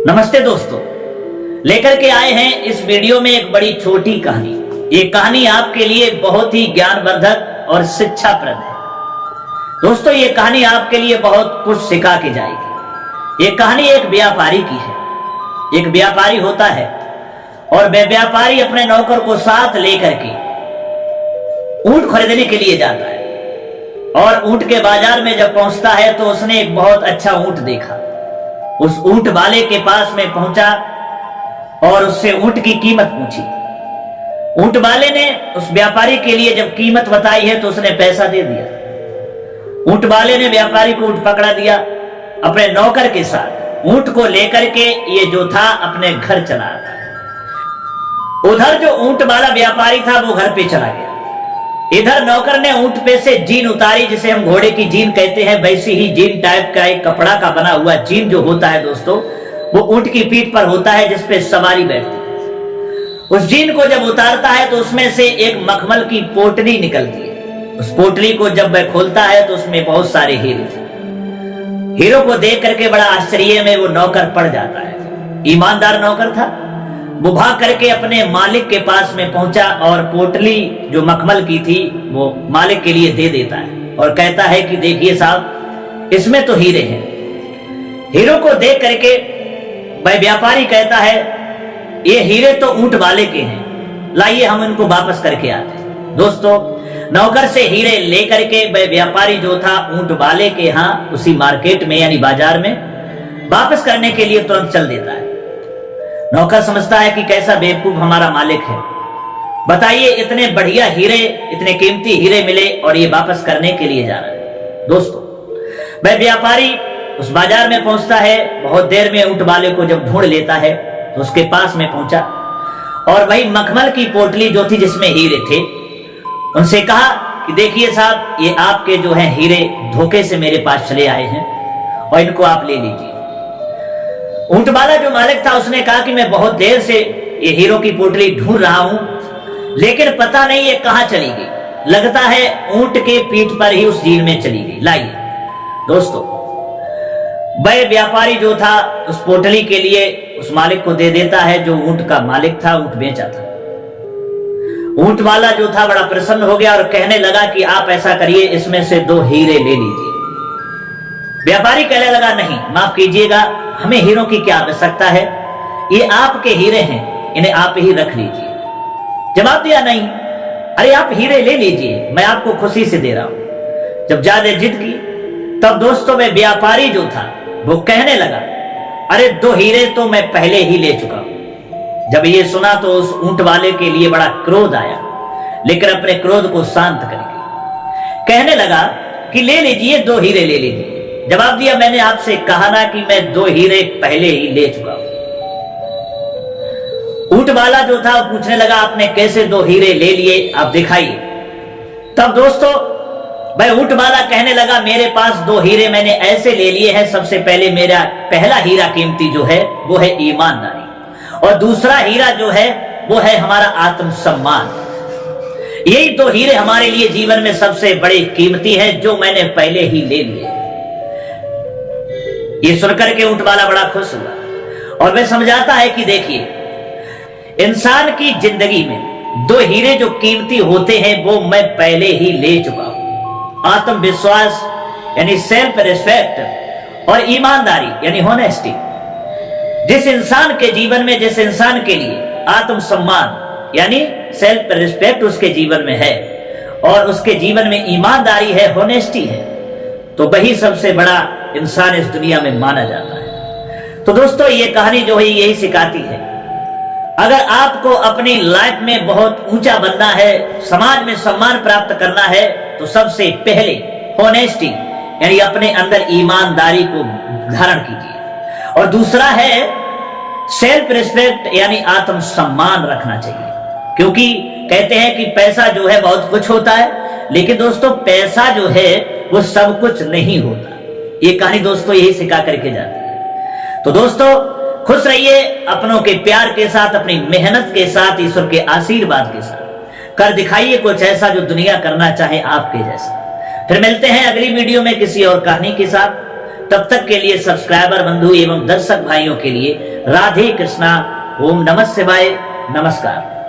नमस्ते दोस्तों, लेकर के आए हैं इस वीडियो में एक बड़ी छोटी कहानी। ये कहानी आपके लिए बहुत ही ज्ञानवर्धक और शिक्षाप्रद है। दोस्तों, ये कहानी आपके लिए बहुत कुछ सिखा के जाएगी। ये कहानी एक व्यापारी की है। एक व्यापारी होता है और वह व्यापारी अपने नौकर को साथ लेकर के ऊंट खरीदने के लिए जाता है। और ऊंट के बाजार में जब पहुंचता है तो उसने एक बहुत अच्छा ऊंट देखा। उस ऊंट वाले के पास में पहुंचा और उससे ऊंट की कीमत पूछी। ऊंट वाले ने उस व्यापारी के लिए जब कीमत बताई है तो उसने पैसा दे दिया। ऊंट वाले ने व्यापारी को ऊंट पकड़ा दिया। अपने नौकर के साथ ऊंट को लेकर के ये जो था अपने घर चला आता। उधर जो ऊंट वाला व्यापारी था वो घर पे चला गया। इधर नौकर ने ऊंट पे से जीन उतारी, जिसे हम घोड़े की जीन कहते हैं। वैसी ही जीन टाइप का एक कपड़ा का बना हुआ जीन जो होता है दोस्तों, वो ऊंट की पीठ पर होता है जिसपे सवारी बैठती है। उस जीन को जब उतारता है तो उसमें से एक मखमल की पोटली निकलती है। उस पोटली को जब वह खोलता है तो उसमें बहुत सारे हीरे थे। हीरो को देख करके बड़ा आश्चर्य में वो नौकर पड़ जाता है। ईमानदार नौकर था। वो भाग करके अपने मालिक के पास में पहुंचा और पोटली जो मखमल की थी वो मालिक के लिए दे देता है और कहता है कि देखिए साहब, इसमें तो हीरे हैं। हीरो को देख करके वह व्यापारी कहता है, ये हीरे तो ऊंट वाले के हैं, लाइए हम इनको वापस करके आते हैं। दोस्तों, नौकर से हीरे लेकर के वह व्यापारी जो था ऊंट वाले के यहाँ उसी मार्केट में यानी बाजार में वापस करने के लिए तुरंत चल देता है। नौकर समझता है कि कैसा बेवकूफ हमारा मालिक है। बताइए, इतने बढ़िया हीरे, इतने कीमती हीरे मिले और ये वापस करने के लिए जा रहा है। दोस्तों, वह व्यापारी उस बाजार में पहुंचता है। बहुत देर में ऊंट वाले को जब ढूंढ लेता है तो उसके पास में पहुंचा और वही मखमल की पोटली जो थी जिसमें हीरे थे, उनसे कहा कि देखिए साहब, ये आपके जो है हीरे धोखे से मेरे पास चले आए हैं और इनको आप ले लीजिए। ऊंट वाला जो मालिक था उसने कहा कि मैं बहुत देर से ये हीरो की पोटली ढूंढ रहा हूं, लेकिन पता नहीं ये कहां चली गई। लगता है ऊंट के पीठ पर ही उस झील में चली गई। लाइए दोस्तों, वह व्यापारी जो था उस पोटली के लिए उस मालिक को दे देता है जो ऊंट का मालिक था, ऊंट बेचा था। ऊंट वाला जो था बड़ा प्रसन्न हो गया और कहने लगा कि आप ऐसा करिए, इसमें से 2 हीरे ले लीजिए। व्यापारी कहने लगा, नहीं, माफ कीजिएगा, हमें हीरों की क्या आवश्यकता है, ये आपके हीरे हैं, इन्हें आप ही रख लीजिए। जवाब दिया, नहीं, अरे आप हीरे ले लीजिए, मैं आपको खुशी से दे रहा हूं। जब ज्यादा जिद की तब दोस्तों वह व्यापारी जो था वो कहने लगा, अरे 2 हीरे तो मैं पहले ही ले चुका हूं। जब ये सुना तो उस ऊंट वाले के लिए बड़ा क्रोध आया, लेकिन अपने क्रोध को शांत करके कहने लगा कि ले लीजिए, 2 हीरे ले लीजिए। जवाब दिया, मैंने आपसे कहा ना कि मैं 2 हीरे पहले ही ले चुका हूं। ऊंट वाला जो था पूछने लगा, आपने कैसे 2 हीरे ले लिए, आप दिखाइए। तब दोस्तों भाई ऊंट वाला कहने लगा, मेरे पास 2 हीरे मैंने ऐसे ले लिए हैं। सबसे पहले मेरा पहला हीरा कीमती जो है वो है ईमानदारी, और दूसरा हीरा जो है वो है हमारा आत्मसम्मान। यही 2 हीरे हमारे लिए जीवन में सबसे बड़े कीमती है, जो मैंने पहले ही ले लिए। ये सुनकर के ऊंट वाला बड़ा खुश हुआ और वह समझाता है कि देखिए, इंसान की जिंदगी में 2 हीरे जो कीमती होते हैं वो मैं पहले ही ले चुका हूं। आत्मविश्वास यानी सेल्फ रिस्पेक्ट और ईमानदारी यानी होनेस्टी। जिस इंसान के जीवन में, जिस इंसान के लिए आत्मसम्मान यानी सेल्फ रिस्पेक्ट उसके जीवन में है और उसके जीवन में ईमानदारी है, होनेस्टी है, तो वही सबसे बड़ा इंसान इस दुनिया में माना जाता है। तो दोस्तों, ये कहानी जो है यही सिखाती है, अगर आपको अपनी लाइफ में बहुत ऊंचा बनना है, समाज में सम्मान प्राप्त करना है, तो सबसे पहले होनेस्टी यानी अपने अंदर ईमानदारी को धारण कीजिए, और दूसरा है सेल्फ रिस्पेक्ट यानी आत्मसम्मान रखना चाहिए। क्योंकि कहते हैं कि पैसा जो है बहुत कुछ होता है, लेकिन दोस्तों पैसा जो है वो सब कुछ नहीं होता। ये कहानी दोस्तों यही सिखा करके जाती है। तो दोस्तों, खुश रहिए अपनों के प्यार के साथ, अपनी मेहनत के साथ, ईश्वर के आशीर्वाद के साथ। कर दिखाइए कुछ ऐसा जो दुनिया करना चाहे आपके जैसा। फिर मिलते हैं अगली वीडियो में किसी और कहानी के साथ। तब तक के लिए सब्सक्राइबर बंधु एवं दर्शक भाइयों के लिए राधे कृष्णा। ओम नमः शिवाय। नमस्कार।